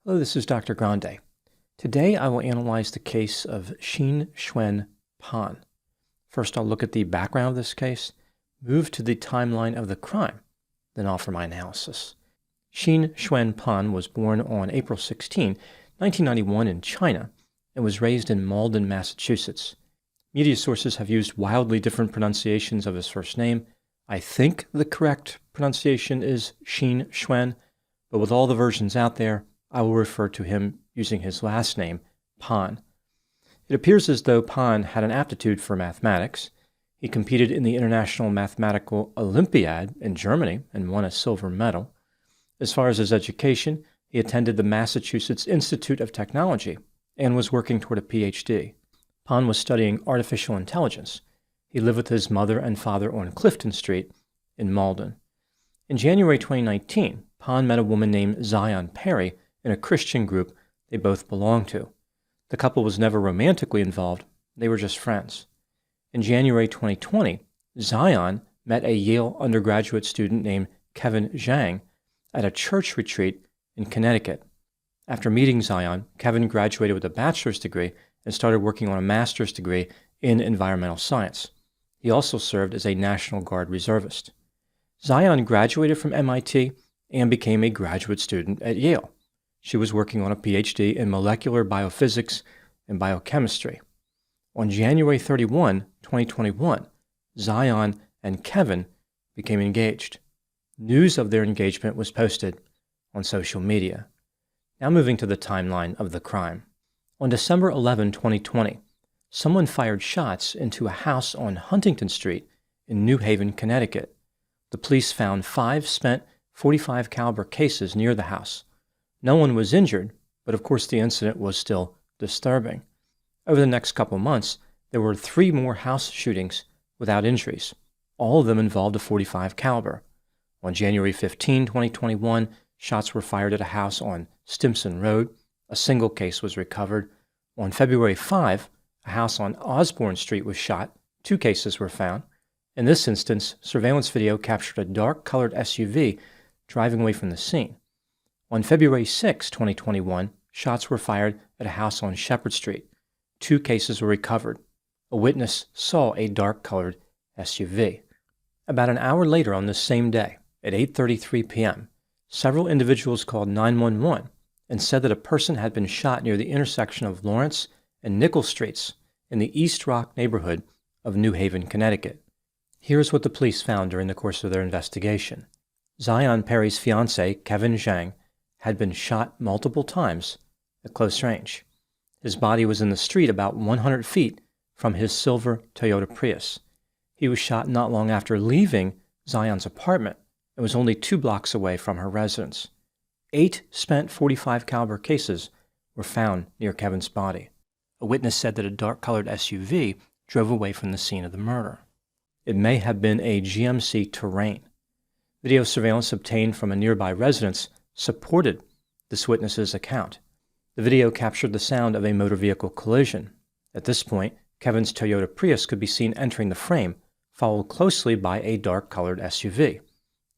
Hello, this is Dr. Grande. Today I will analyze the case of Qinxuan Pan. First, I'll look at the background of this case, move to the timeline of the crime, then offer my analysis. Qinxuan Pan was born on April 16, 1991 in China and was raised in Malden, Massachusetts. Media sources have used wildly different pronunciations of his first name. I think the correct pronunciation is Qinxuan, but with all the versions out there, I will refer to him using his last name, Pan. It appears as though Pan had an aptitude for mathematics. He competed in the International Mathematical Olympiad in Germany and won a silver medal. As far as his education, he attended the Massachusetts Institute of Technology and was working toward a PhD. Pan was studying artificial intelligence. He lived with his mother and father on Clifton Street in Malden. In January 2019, Pan met a woman named Zion Perry in a Christian group they both belonged to. The couple was never romantically involved, they were just friends. In January 2020, Zion met a Yale undergraduate student named Kevin Zhang at a church retreat in Connecticut. After meeting Zion, Kevin graduated with a bachelor's degree and started working on a master's degree in environmental science. He also served as a National Guard reservist. Zion graduated from MIT and became a graduate student at Yale. She was working on a PhD in molecular biophysics and biochemistry. On January 31, 2021, Zion and Kevin became engaged. News of their engagement was posted on social media. Now moving to the timeline of the crime. On December 11, 2020, someone fired shots into a house on Huntington Street in New Haven, Connecticut. The police found 5 spent .45 caliber cases near the house. No one was injured, but of course the incident was still disturbing. Over the next couple months, there were 3 more house shootings without injuries. All of them involved a .45 caliber. On January 15, 2021, shots were fired at a house on Stimson Road. A single case was recovered. On February 5, a house on Osborne Street was shot. 2 cases were found. In this instance, surveillance video captured a dark-colored SUV driving away from the scene. On February 6, 2021, shots were fired at a house on Shepherd Street. 2 cases were recovered. A witness saw a dark-colored SUV. About an hour later on this same day, at 8:33 p.m., several individuals called 911 and said that a person had been shot near the intersection of Lawrence and Nickel Streets in the East Rock neighborhood of New Haven, Connecticut. Here's what the police found during the course of their investigation. Zion Perry's fiancé, Kevin Zhang, had been shot multiple times at close range. His body was in the street about 100 feet from his silver Toyota Prius. He was shot not long after leaving Zion's apartment and was only 2 blocks away from her residence. 8 spent .45 caliber cases were found near Kevin's body. A witness said that a dark-colored SUV drove away from the scene of the murder. It may have been a GMC Terrain. Video surveillance obtained from a nearby residence supported this witness's account. The video captured the sound of a motor vehicle collision. At this point, Kevin's Toyota Prius could be seen entering the frame, followed closely by a dark-colored SUV.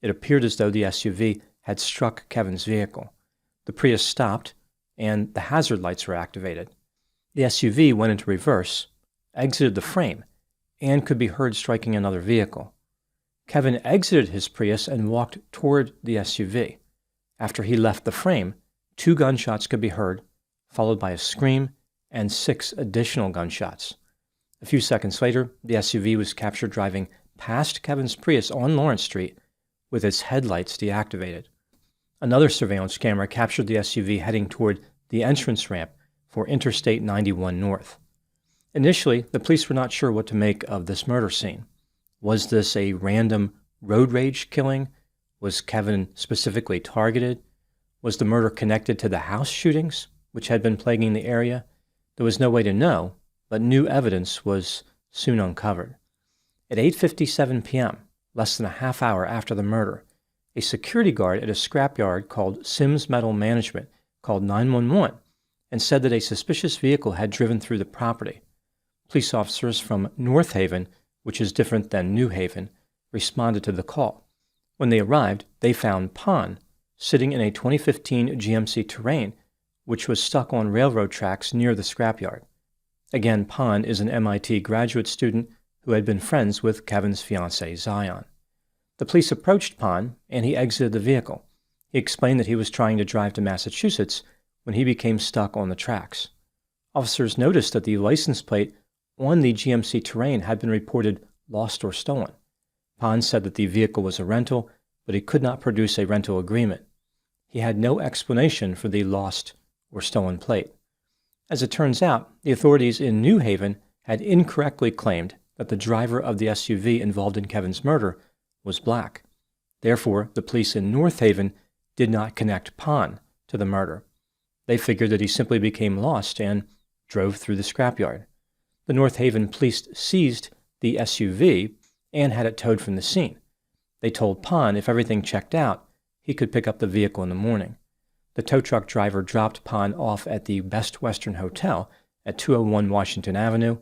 It appeared as though the SUV had struck Kevin's vehicle. The Prius stopped, and the hazard lights were activated. The SUV went into reverse, exited the frame, and could be heard striking another vehicle. Kevin exited his Prius and walked toward the SUV. After he left the frame, 2 gunshots could be heard, followed by a scream and 6 additional gunshots. A few seconds later, the SUV was captured driving past Kevin's Prius on Lawrence Street with its headlights deactivated. Another surveillance camera captured the SUV heading toward the entrance ramp for Interstate 91 North. Initially, the police were not sure what to make of this murder scene. Was this a random road rage killing? Was Kevin specifically targeted? Was the murder connected to the house shootings, which had been plaguing the area? There was no way to know, but new evidence was soon uncovered. At 8:57 p.m., less than a half hour after the murder, a security guard at a scrapyard called Sims Metal Management called 911 and said that a suspicious vehicle had driven through the property. Police officers from North Haven, which is different than New Haven, responded to the call. When they arrived, they found Pan sitting in a 2015 GMC Terrain which was stuck on railroad tracks near the scrapyard. Again, Pan is an MIT graduate student who had been friends with Kevin's fiancée, Zion. The police approached Pan, and he exited the vehicle. He explained that he was trying to drive to Massachusetts when he became stuck on the tracks. Officers noticed that the license plate on the GMC Terrain had been reported lost or stolen. Pan said that the vehicle was a rental, but he could not produce a rental agreement. He had no explanation for the lost or stolen plate. As it turns out, the authorities in New Haven had incorrectly claimed that the driver of the SUV involved in Kevin's murder was black. Therefore, the police in North Haven did not connect Pan to the murder. They figured that he simply became lost and drove through the scrapyard. The North Haven police seized the SUV and had it towed from the scene. They told Pan if everything checked out, he could pick up the vehicle in the morning. The tow truck driver dropped Pan off at the Best Western Hotel at 201 Washington Avenue.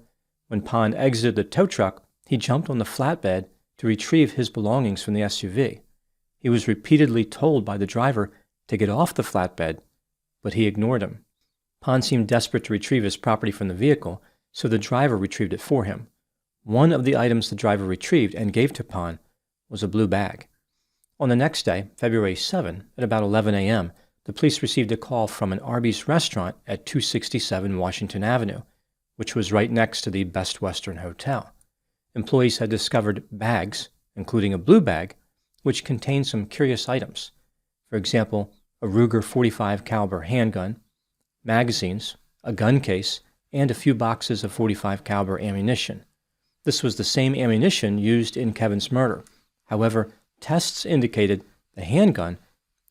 When Pan exited the tow truck, he jumped on the flatbed to retrieve his belongings from the SUV. He was repeatedly told by the driver to get off the flatbed, but he ignored him. Pan seemed desperate to retrieve his property from the vehicle, so the driver retrieved it for him. One of the items the driver retrieved and gave to Pan was a blue bag. On the next day, February 7, at about 11 a.m., the police received a call from an Arby's restaurant at 267 Washington Avenue, which was right next to the Best Western Hotel. Employees had discovered bags, including a blue bag, which contained some curious items. For example, a Ruger .45 caliber handgun, magazines, a gun case, and a few boxes of .45 caliber ammunition. This was the same ammunition used in Kevin's murder. However, tests indicated the handgun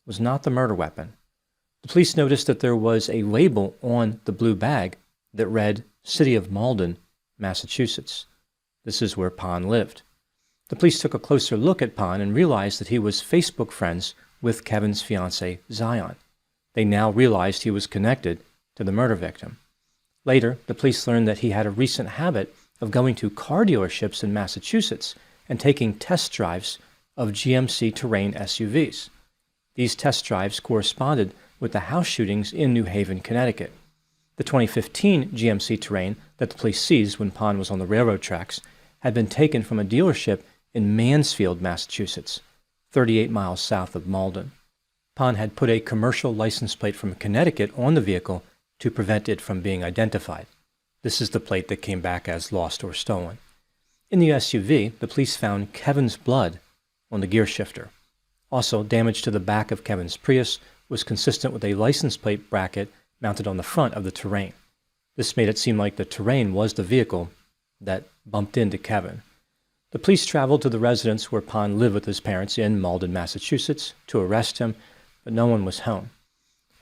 was not the murder weapon. The police noticed that there was a label on the blue bag that read City of Malden, Massachusetts. This is where Pan lived. The police took a closer look at Pan and realized that he was Facebook friends with Kevin's fiancée, Zion. They now realized he was connected to the murder victim. Later, the police learned that he had a recent habit of going to car dealerships in Massachusetts and taking test drives of GMC Terrain SUVs. These test drives corresponded with the house shootings in New Haven, Connecticut. The 2015 GMC Terrain that the police seized when Pan was on the railroad tracks had been taken from a dealership in Mansfield, Massachusetts, 38 miles south of Malden. Pan had put a commercial license plate from Connecticut on the vehicle to prevent it from being identified. This is the plate that came back as lost or stolen. In the SUV, the police found Kevin's blood on the gear shifter. Also, damage to the back of Kevin's Prius was consistent with a license plate bracket mounted on the front of the Terrain. This made it seem like the Terrain was the vehicle that bumped into Kevin. The police traveled to the residence where Pan lived with his parents in Malden, Massachusetts, to arrest him, but no one was home.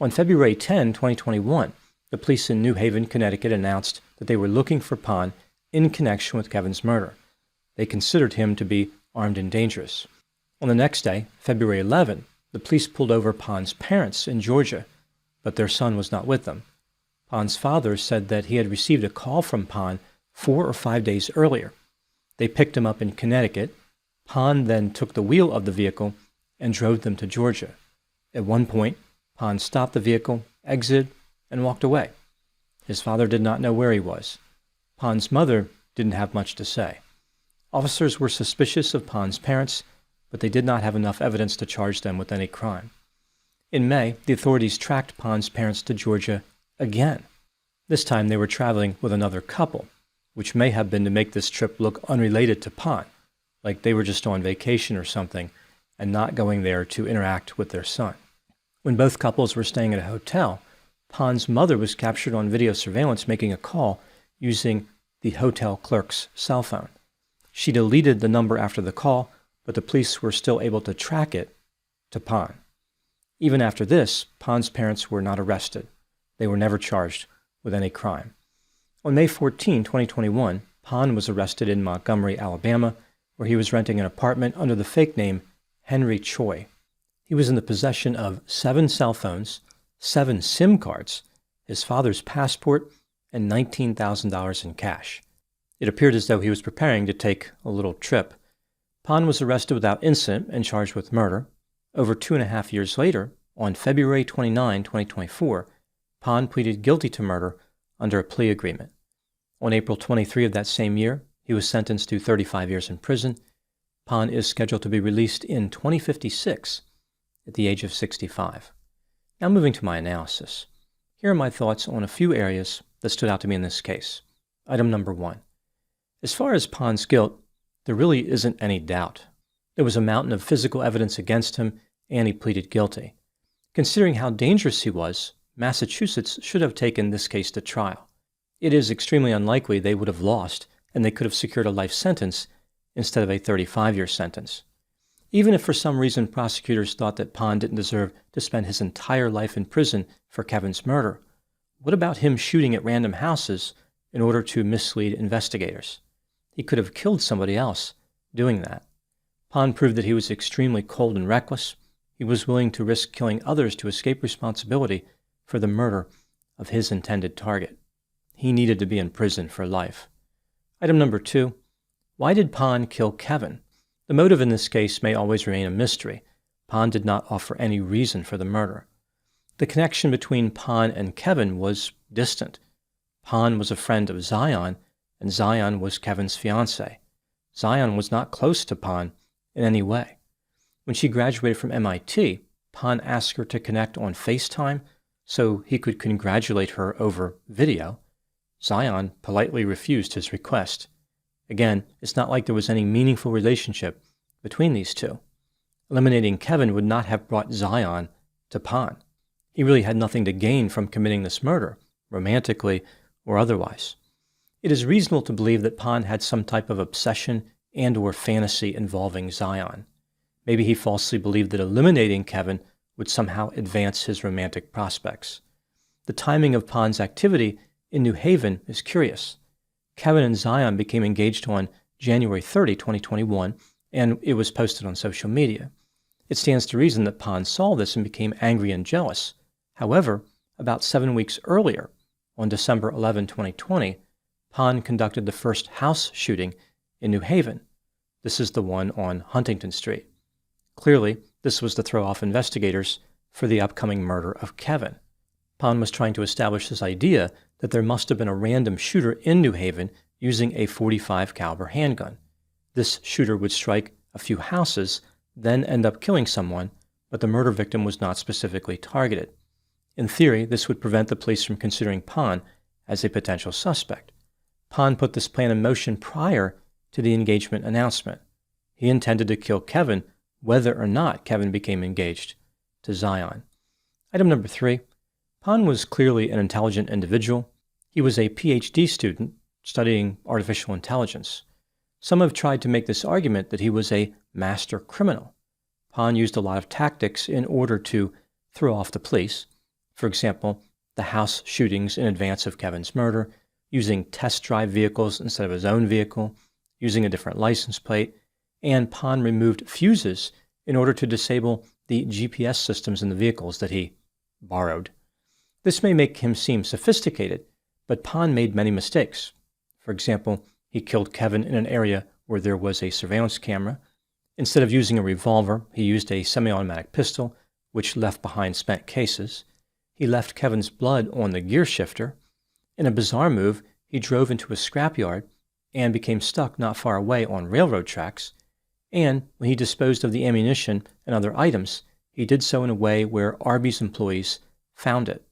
On February 10, 2021, the police in New Haven, Connecticut announced that they were looking for Pan in connection with Kevin's murder. They considered him to be armed and dangerous. On the next day, February 11, the police pulled over Pan's parents in Georgia, but their son was not with them. Pan's father said that he had received a call from Pan 4 or 5 days earlier. They picked him up in Connecticut. Pan then took the wheel of the vehicle and drove them to Georgia. At one point, Pan stopped the vehicle, exited, and walked away. His father did not know where he was. Pan's mother didn't have much to say. Officers were suspicious of Pan's parents, but they did not have enough evidence to charge them with any crime. In May, the authorities tracked Pan's parents to Georgia again. This time they were traveling with another couple, which may have been to make this trip look unrelated to Pan, like they were just on vacation or something and not going there to interact with their son. When both couples were staying at a hotel, Pan's mother was captured on video surveillance making a call using the hotel clerk's cell phone. She deleted the number after the call, but the police were still able to track it to Pan. Even after this, Pan's parents were not arrested. They were never charged with any crime. On May 14, 2021, Pan was arrested in Montgomery, Alabama, where he was renting an apartment under the fake name Henry Choi. He was in the possession of 7 cell phones, 7 SIM cards, his father's passport, and $19,000 in cash. It appeared as though he was preparing to take a little trip. Pan was arrested without incident and charged with murder. Over 2.5 years later, on February 29, 2024, Pan pleaded guilty to murder under a plea agreement. On April 23 of that same year, he was sentenced to 35 years in prison. Pan is scheduled to be released in 2056 at the age of 65. Now moving to my analysis. Here are my thoughts on a few areas that stood out to me in this case. Item number 1. As far as Pan's guilt, there really isn't any doubt. There was a mountain of physical evidence against him, and he pleaded guilty. Considering how dangerous he was, Massachusetts should have taken this case to trial. It is extremely unlikely they would have lost, and they could have secured a life sentence instead of a 35-year sentence. Even if for some reason prosecutors thought that Pan didn't deserve to spend his entire life in prison for Kevin's murder, what about him shooting at random houses in order to mislead investigators? He could have killed somebody else doing that. Pan proved that he was extremely cold and reckless. He was willing to risk killing others to escape responsibility for the murder of his intended target. He needed to be in prison for life. Item number 2. Why did Pan kill Kevin? The motive in this case may always remain a mystery. Pan did not offer any reason for the murder. The connection between Pan and Kevin was distant. Pan was a friend of Zion, and Zion was Kevin's fiancée. Zion was not close to Pan in any way. When she graduated from MIT, Pan asked her to connect on FaceTime so he could congratulate her over video. Zion politely refused his request. Again, it's not like there was any meaningful relationship between these two. Eliminating Kevin would not have brought Zion to Pan. He really had nothing to gain from committing this murder, romantically or otherwise. It is reasonable to believe that Pan had some type of obsession and/or fantasy involving Zion. Maybe he falsely believed that eliminating Kevin would somehow advance his romantic prospects. The timing of Pan's activity in New Haven is curious. Kevin and Zion became engaged on January 30, 2021, and it was posted on social media. It stands to reason that Pan saw this and became angry and jealous. However, about 7 weeks earlier, on December 11, 2020, Pan conducted the first house shooting in New Haven. This is the one on Huntington Street. Clearly, this was to throw off investigators for the upcoming murder of Kevin. Pan was trying to establish this idea that there must have been a random shooter in New Haven using a .45 caliber handgun. This shooter would strike a few houses, then end up killing someone, but the murder victim was not specifically targeted. In theory, this would prevent the police from considering Pan as a potential suspect. Pan put this plan in motion prior to the engagement announcement. He intended to kill Kevin whether or not Kevin became engaged to Zion. Item number 3. Pan was clearly an intelligent individual. He was a PhD student studying artificial intelligence. Some have tried to make this argument that he was a master criminal. Pan used a lot of tactics in order to throw off the police. For example, the house shootings in advance of Kevin's murder, using test drive vehicles instead of his own vehicle, using a different license plate, and Pan removed fuses in order to disable the GPS systems in the vehicles that he borrowed. This may make him seem sophisticated, but Pan made many mistakes. For example, he killed Kevin in an area where there was a surveillance camera. Instead of using a revolver, he used a semi-automatic pistol, which left behind spent cases. He left Kevin's blood on the gear shifter. In a bizarre move, he drove into a scrapyard and became stuck not far away on railroad tracks. And when he disposed of the ammunition and other items, he did so in a way where Arby's employees found it.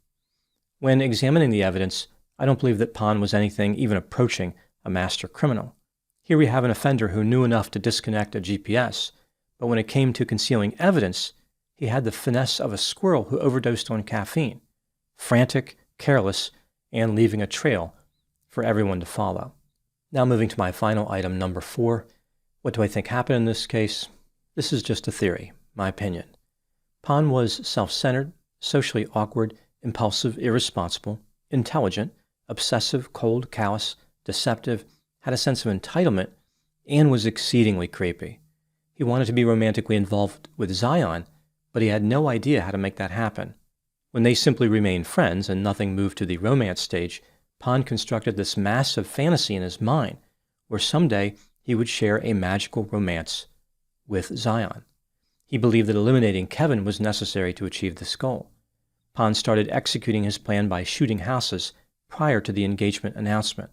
When examining the evidence, I don't believe that Pan was anything even approaching a master criminal. Here we have an offender who knew enough to disconnect a GPS, but when it came to concealing evidence, he had the finesse of a squirrel who overdosed on caffeine, frantic, careless, and leaving a trail for everyone to follow. Now moving to my final item, number 4. What do I think happened in this case? This is just a theory, my opinion. Pan was self-centered, socially awkward, impulsive, irresponsible, intelligent, obsessive, cold, callous, deceptive, had a sense of entitlement, and was exceedingly creepy. He wanted to be romantically involved with Zion, but he had no idea how to make that happen. When they simply remained friends and nothing moved to the romance stage, Pan constructed this massive fantasy in his mind, where someday he would share a magical romance with Zion. He believed that eliminating Kevin was necessary to achieve this goal. Pan started executing his plan by shooting houses prior to the engagement announcement.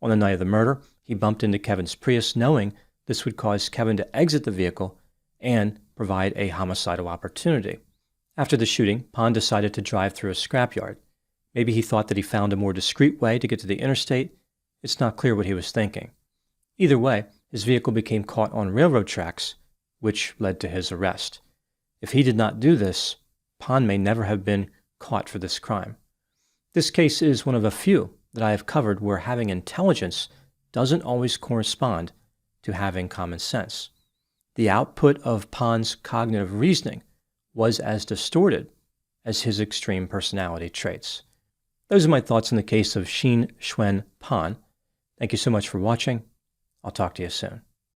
On the night of the murder, he bumped into Kevin's Prius, knowing this would cause Kevin to exit the vehicle and provide a homicidal opportunity. After the shooting, Pan decided to drive through a scrapyard. Maybe he thought that he found a more discreet way to get to the interstate. It's not clear what he was thinking. Either way, his vehicle became caught on railroad tracks, which led to his arrest. If he did not do this, Pan may never have been caught for this crime. This case is one of a few that I have covered where having intelligence doesn't always correspond to having common sense. The output of Pan's cognitive reasoning was as distorted as his extreme personality traits. Those are my thoughts in the case of Qinxuan Pan. Thank you so much for watching. I'll talk to you soon.